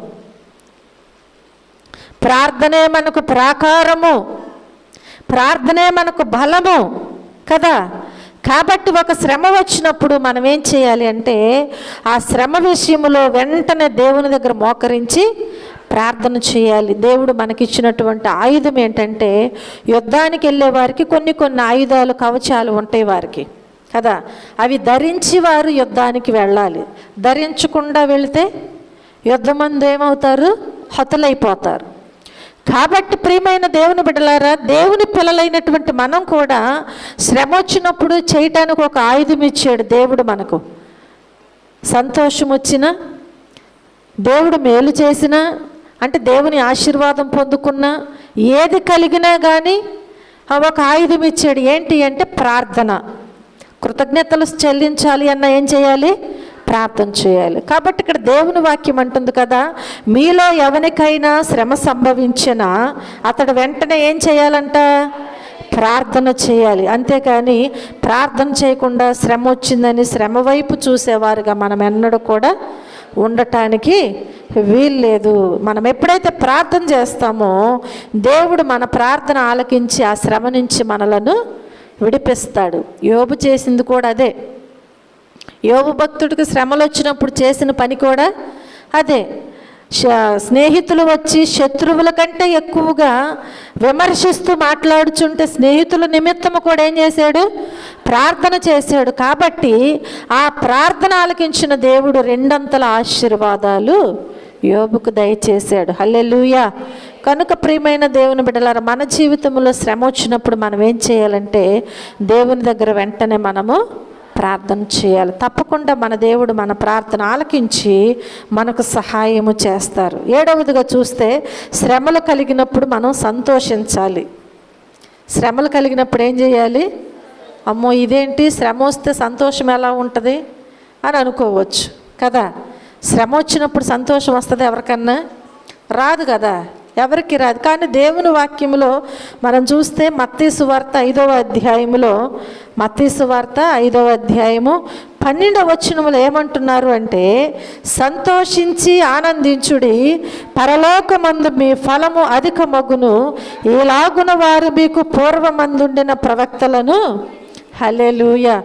ప్రార్థనే మనకు ప్రాకారము, ప్రార్థనే మనకు బలము కదా. కాబట్టి ఒక శ్రమ వచ్చినప్పుడు మనం ఏం చేయాలి అంటే, ఆ శ్రమ విషయంలో వెంటనే దేవుని దగ్గర మోకరించి ప్రార్థన చేయాలి. దేవుడు మనకిచ్చినటువంటి ఆయుధం ఏంటంటే, యుద్ధానికి వెళ్ళే వారికి కొన్ని ఆయుధాలు, కవచాలు ఉంటాయి వారికి కదా. అవి ధరించి వారు యుద్ధానికి వెళ్ళాలి. ధరించకుండా వెళితే యుద్ధమందు ఏమవుతారు? హతులైపోతారు. కాబట్టి ప్రియమైన దేవుని బిడ్డలారా, దేవుని పిల్లలైనటువంటి మనం కూడా శ్రమ వచ్చినప్పుడు చేయటానికి ఒక ఆయుధం ఇచ్చాడు దేవుడు మనకు. సంతోషం వచ్చినా, దేవుడు మేలు చేసినా, అంటే దేవుని ఆశీర్వాదం పొందుకున్నా, ఏది కలిగినా కానీ ఒక ఆయుధం ఇచ్చాడు. ఏంటి అంటే ప్రార్థన. కృతజ్ఞతలు చెల్లించాలి అన్న ఏం చేయాలి? ప్రార్థన చేయాలి. కాబట్టి ఇక్కడ దేవుని వాక్యం అంటుంది కదా, మీలో ఎవరికైనా శ్రమ సంభవించినా అతడు వెంటనే ఏం చేయాలంట? ప్రార్థన చేయాలి. అంతేకాని ప్రార్థన చేయకుండా శ్రమ వచ్చిందని శ్రమ వైపు చూసేవారుగా మనం ఎన్నడూ కూడా ఉండటానికి వీల్లేదు. మనం ఎప్పుడైతే ప్రార్థన చేస్తామో దేవుడు మన ప్రార్థన ఆలకించి ఆ శ్రమ నుంచి మనలను విడిపిస్తాడు. యోబు చేసింది కూడా అదే. యోబు భక్తుడికి శ్రమలు వచ్చినప్పుడు చేసిన పని కూడా అదే. స్నేహితులు వచ్చి శత్రువుల కంటే ఎక్కువగా విమర్శిస్తూ మాట్లాడుచుంటే స్నేహితుల నిమిత్తము కూడా ఏం చేశాడు? ప్రార్థన చేశాడు. కాబట్టి ఆ ప్రార్థన ఆలకించిన దేవుడు రెండంతల ఆశీర్వాదాలు యోబుకు దయచేశాడు. హల్లెలూయా. కనుక ప్రియమైన దేవుని బిడ్డలారా, మన జీవితంలో శ్రమ వచ్చినప్పుడు మనం ఏం చేయాలంటే దేవుని దగ్గర వెంటనే మనము ప్రార్థన చేయాలి. తప్పకుండా మన దేవుడు మన ప్రార్థన ఆలకించి మనకు సహాయము చేస్తారు. 7వదిగా చూస్తే, శ్రమలు కలిగినప్పుడు మనం సంతోషించాలి. శ్రమలు కలిగినప్పుడు ఏం చేయాలి? అమ్మో ఇదేంటి శ్రమ వస్తే సంతోషం ఎలా ఉంటుంది అని అనుకోవచ్చు కదా. శ్రమ వచ్చినప్పుడు సంతోషం వస్తుంది? ఎవరికన్నా రాదు కదా, ఎవరికి రాదు. కానీ దేవుని వాక్యములో మనం చూస్తే మత్తయి సువార్త 5వ అధ్యాయములో, మత్తయి సువార్త 5వ అధ్యాయము 12వ వచనములో ఏమంటున్నారు అంటే, సంతోషించి ఆనందించుడి, పరలోకమందు మీ ఫలము అధికమగును, ఇలాగున వారు మీకు పూర్వమందుండిన ప్రవక్తలను, హల్లెలూయా,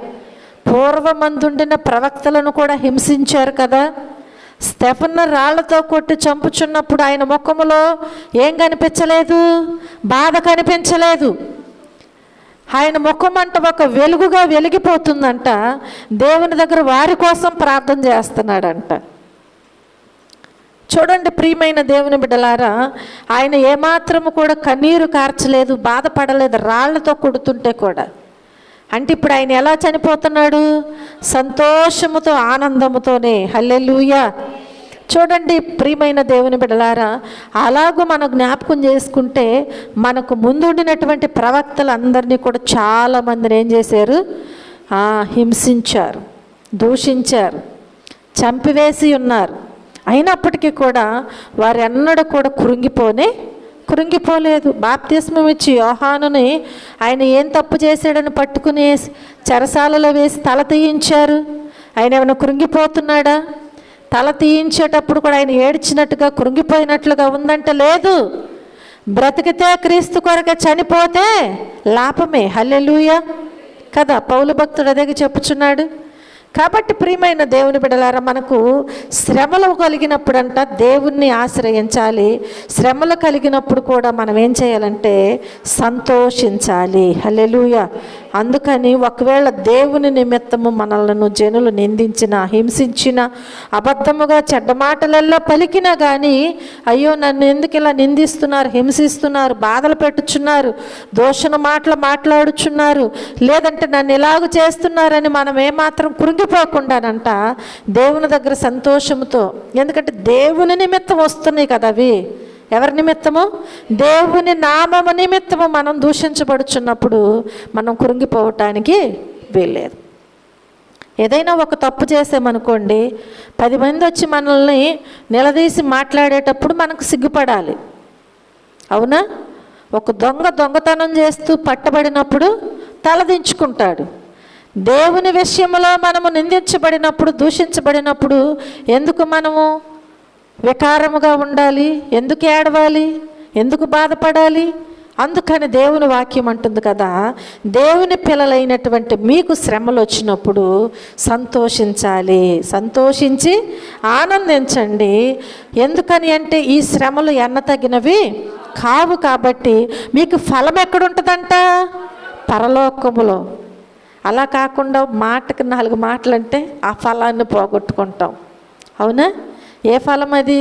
పూర్వమందుండిన ప్రవక్తలను కూడా హింసించారు కదా. స్టెఫెను రాళ్లతో కొట్టి చంపుచున్నప్పుడు ఆయన ముఖములో ఏం కనిపించలేదు? బాధ కనిపించలేదు. ఆయన ముఖం అంట ఒక వెలుగుగా వెలిగిపోతుందంట. దేవుని దగ్గర వారి కోసం ప్రార్థన చేస్తున్నాడంట. చూడండి ప్రియమైన దేవుని బిడ్డలారా, ఆయన ఏమాత్రము కూడా కన్నీరు కార్చలేదు, బాధపడలేదు రాళ్లతో కొడుతుంటే కూడా. అంటే ఇప్పుడు ఆయన ఎలా చనిపోతున్నాడు? సంతోషముతో, ఆనందముతోనే. హల్లెలూయా. చూడండి ప్రియమైన దేవుని బిడ్డలారా, అలాగూ మనం జ్ఞాపకం చేసుకుంటే మనకు ముందుండినటువంటి ప్రవక్తలందరినీ కూడా చాలామందిని ఏం చేశారు? హింసించారు, దూషించారు, చంపివేసి ఉన్నారు. అయినప్పటికీ కూడా వారు ఎన్నడూ కూడా కృంగిపోలేదు. బాప్తిస్మం ఇచ్చి యోహానుని ఆయన ఏం తప్పు చేశాడని పట్టుకుని చెరసాలలో వేసి తల తీయించారు. ఆయన ఏమైనా కృంగిపోతున్నాడా? తల తీయించేటప్పుడు కూడా ఆయన ఏడ్చినట్టుగా, కృంగిపోయినట్లుగా ఉందంటే లేదు. బ్రతికితే క్రీస్తు కొరకే, చనిపోతే లాభమే. హల్లెలూయా కదా. పౌలు భక్తుడు అదే చెప్పుచున్నాడు. కాబట్టి ప్రియమైన దేవుని బిడ్డలారా, మనకు శ్రమలు కలిగినప్పుడంట దేవుణ్ణి ఆశ్రయించాలి. శ్రమలు కలిగినప్పుడు కూడా మనం ఏం చేయాలంటే సంతోషించాలి. హల్లెలూయా. అందుకని ఒకవేళ దేవుని నిమిత్తము మనలను జనులు నిందించిన, హింసించిన, అబద్ధముగా చెడ్డ మాటలల్లో పలికినా కానీ, అయ్యో నన్ను ఎందుకు ఇలా నిందిస్తున్నారు, హింసిస్తున్నారు, బాధలు పెట్టుచున్నారు, దూషణ మాటలు మాట్లాడుచున్నారు, లేదంటే నన్ను ఇలాగ చేస్తున్నారని మనం ఏమాత్రం కృంగిపోకుండానంట దేవుని దగ్గర సంతోషంతో, ఎందుకంటే దేవుని నిమిత్తం వస్తున్నాయి కదా అవి. ఎవరి నిమిత్తము? దేవుని నామము నిమిత్తము మనం దూషించబడుచున్నప్పుడు మనం కృంగిపోవటానికి వీల్లేదు. ఏదైనా ఒక తప్పు చేసామనుకోండి, 10 మంది వచ్చి మనల్ని నిలదీసి మాట్లాడేటప్పుడు మనకు సిగ్గుపడాలి. అవునా? ఒక దొంగతనం చేస్తూ పట్టబడినప్పుడు తలదించుకుంటాడు. దేవుని విషయంలో మనము నిందించబడినప్పుడు, దూషించబడినప్పుడు ఎందుకు మనము వికారముగా ఉండాలి? ఎందుకు ఏడవాలి? ఎందుకు బాధపడాలి? అందుకని దేవుని వాక్యం అంటుంది కదా, దేవుని పిల్లలైనటువంటి మీకు శ్రమలు వచ్చినప్పుడు సంతోషించాలి, సంతోషించి ఆనందించండి. ఎందుకని అంటే ఈ శ్రమలు ఎన్నతగినవి కావు కాబట్టి మీకు ఫలం ఎక్కడుంటుందంట? పరలోకములో. అలా కాకుండా మాటకి 4 మాటలంటే ఆ ఫలాన్ని పోగొట్టుకుంటాం. అవునా? ఏ ఫలం అది?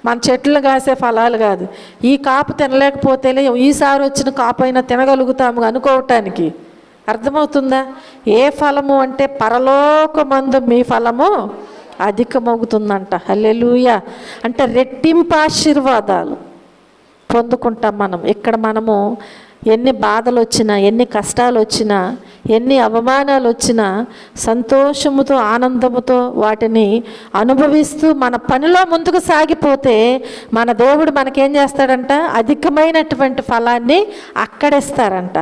మన చెట్లు కాసే ఫలాలు కాదు. ఈ కాపు తినలేకపోతేనే ఈసారి వచ్చిన కాపు అయినా తినగలుగుతాము అనుకోవటానికి. అర్థమవుతుందా? ఏ ఫలము అంటే పరలోకమందు మీ ఫలము అధికమవుతుందంట. హల్లెలూయా. అంటే రెట్టింపు ఆశీర్వాదాలు పొందుకుంటాం మనం. ఇక్కడ మనము ఎన్ని బాధలు వచ్చినా, ఎన్ని కష్టాలు వచ్చినా, ఎన్ని అవమానాలు వచ్చినా సంతోషముతో, ఆనందముతో వాటిని అనుభవిస్తూ మన పనిలో ముందుకు సాగిపోతే మన దేవుడు మనకేం చేస్తాడంట? అధికమైనటువంటి ఫలాన్ని అక్కడిస్తారంట.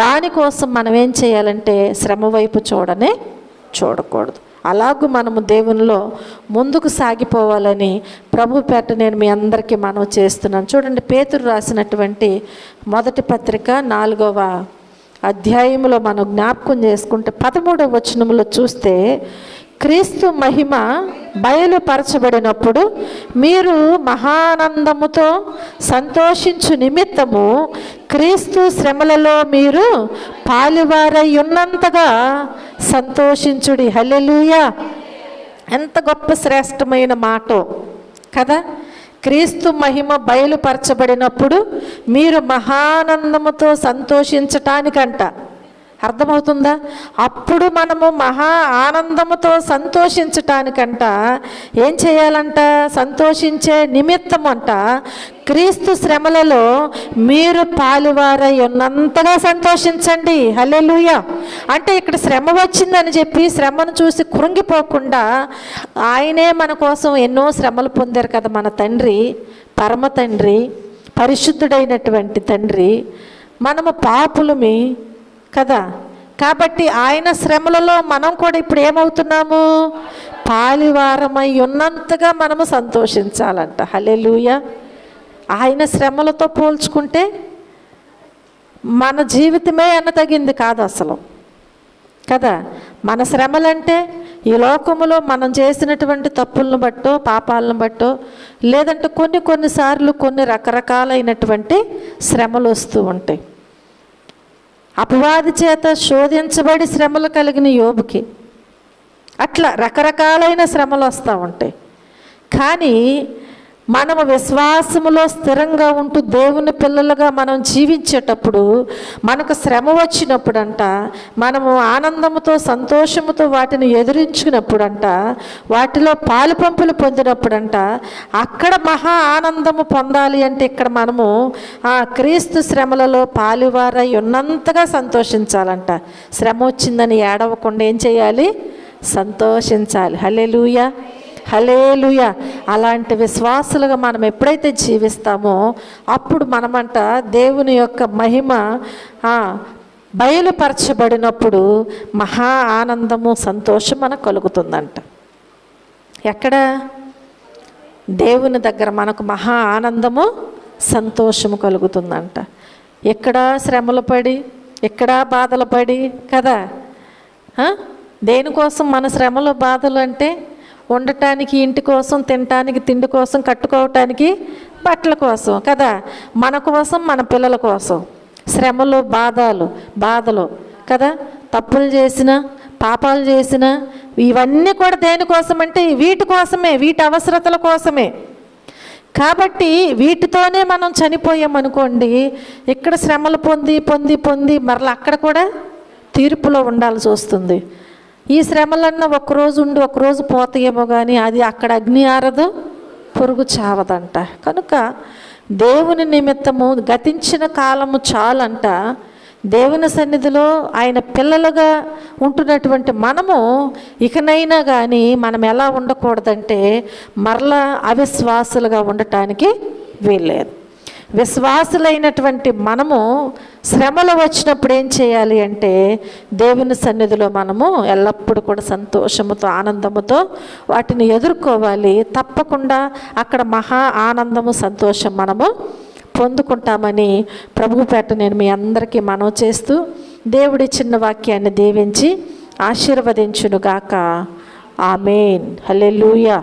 దానికోసం మనం ఏం చేయాలంటే శ్రమ వైపు చూడకూడదు. అలాగూ మనము దేవునిలో ముందుకు సాగిపోవాలని ప్రభు పేట నేను మీ అందరికీ మనవి చేస్తున్నాను. చూడండి, పేతురు రాసినటువంటి మొదటి పత్రిక 4వ అధ్యాయంలో మనం జ్ఞాపకం చేసుకుంటే 13వ వచనంలో చూస్తే, క్రీస్తు మహిమ బయలుపరచబడినప్పుడు మీరు మహానందముతో సంతోషించు నిమిత్తము క్రీస్తు శ్రమలలో మీరు పాలువారై ఉన్నంతగా సంతోషించుడి. హల్లెలూయా. ఎంత గొప్ప శ్రేష్టమైన మాటో కదా. క్రీస్తు మహిమ బయలుపరచబడినప్పుడు మీరు మహానందముతో సంతోషించటానికంట. అర్థమవుతుందా? అప్పుడు మనము మహా ఆనందముతో సంతోషించటానికంట ఏం చేయాలంట? సంతోషించే నిమిత్తం అంట క్రీస్తు శ్రమలలో మీరు పాలువారై ఉన్నంతగా సంతోషించండి. హల్లెలూయా. అంటే ఇక్కడ శ్రమ వచ్చిందని చెప్పి శ్రమను చూసి కృంగిపోకుండా, ఆయనే మన కోసం ఎన్నో శ్రమలు పొందారు కదా మన తండ్రి, పరమ తండ్రి, పరిశుద్ధుడైనటువంటి తండ్రి. మనము పాపులమి కదా. కాబట్టి ఆయన శ్రమలలో మనం కూడా ఇప్పుడు ఏమవుతున్నాము? పాలివారమై ఉన్నంతగా మనము సంతోషించాలంట. హల్లెలూయా. ఆయన శ్రమలతో పోల్చుకుంటే మన జీవితమే ఎన్నతగింది కాదు అసలు కదా. మన శ్రమలంటే ఈ లోకములో మనం చేసినటువంటి తప్పులను బట్టో, పాపాలను బట్టో, లేదంటే కొన్నిసార్లు కొన్ని రకరకాలైనటువంటి శ్రమలు వస్తూ ఉంటాయి. అపవాది చేత శోధించబడి శ్రమలు కలిగిన యోబుకి అట్లా రకరకాలైన శ్రమలు వస్తూ ఉంటాయి. కానీ మనము విశ్వాసములో స్థిరంగా ఉంటూ దేవుని పిల్లలుగా మనం జీవించేటప్పుడు మనకు శ్రమ వచ్చినప్పుడంట మనము ఆనందముతో, సంతోషముతో వాటిని ఎదిరించుకున్నప్పుడంట, వాటిలో పాలు పంపులు పొందినప్పుడంట అక్కడ మహా ఆనందము పొందాలి అంటే ఇక్కడ మనము ఆ క్రీస్తు శ్రమలలో పాలువారై ఉన్నంతగా సంతోషించాలంట. శ్రమ వచ్చిందని ఏడవకుండా ఏం చేయాలి? సంతోషించాలి. హల్లెలూయా, హల్లెలూయా. అలాంటి విశ్వాసులుగా మనం ఎప్పుడైతే జీవిస్తామో అప్పుడు మనమంట దేవుని యొక్క మహిమ బయలుపరచబడినప్పుడు మహా ఆనందము, సంతోషం మనకు కలుగుతుందంట. ఎక్కడ? దేవుని దగ్గర మనకు మహా ఆనందము, సంతోషము కలుగుతుందంట. ఎక్కడ శ్రమలు పడి, ఎక్కడ బాధలు పడి కదా, దేనికోసం మన శ్రమలు బాధలు అంటే ఉండటానికి, ఇంటి కోసం, తినటానికి, తిండి కోసం, కట్టుకోవటానికి బట్టల కోసం కదా, మన కోసం, మన పిల్లల కోసం శ్రమలు బాధలు కదా. తప్పులు చేసిన, పాపాలు చేసిన, ఇవన్నీ కూడా దేనికోసం అంటే వీటి కోసమే, వీటి అవసరతల కోసమే. కాబట్టి వీటితోనే మనం చనిపోయామనుకోండి, ఇక్కడ శ్రమలు పొంది మరలా అక్కడ కూడా తీర్పులో ఉండాల్సి వస్తుంది. ఈ శ్రమలన్నా ఒక్కరోజు ఉండి ఒక్కరోజు పోతాయేమో కానీ అది అక్కడ అగ్ని ఆరదు, పురుగు చావదంట. కనుక దేవుని నిమిత్తము గతించిన కాలము చాలంట. దేవుని సన్నిధిలో ఆయన పిల్లలుగా ఉంటున్నటువంటి మనము ఇకనైనా కానీ మనం ఎలా ఉండకూడదంటే మరలా అవిశ్వాసులుగా ఉండటానికి వీల్లేదు. విశ్వాసులైనటువంటి మనము శ్రమలు వచ్చినప్పుడు ఏం చేయాలి అంటే దేవుని సన్నిధిలో మనము ఎల్లప్పుడూ కూడా సంతోషముతో, ఆనందముతో వాటిని ఎదుర్కోవాలి. తప్పకుండా అక్కడ మహా ఆనందము, సంతోషం మనము పొందుకుంటామని ప్రభువు పేట నేను మీ అందరికీ మనవి చేస్తూ దేవుడి చిన్న వాక్యాన్ని దీవించి ఆశీర్వదించునుగాక. ఆమేన్. హల్లెలూయా.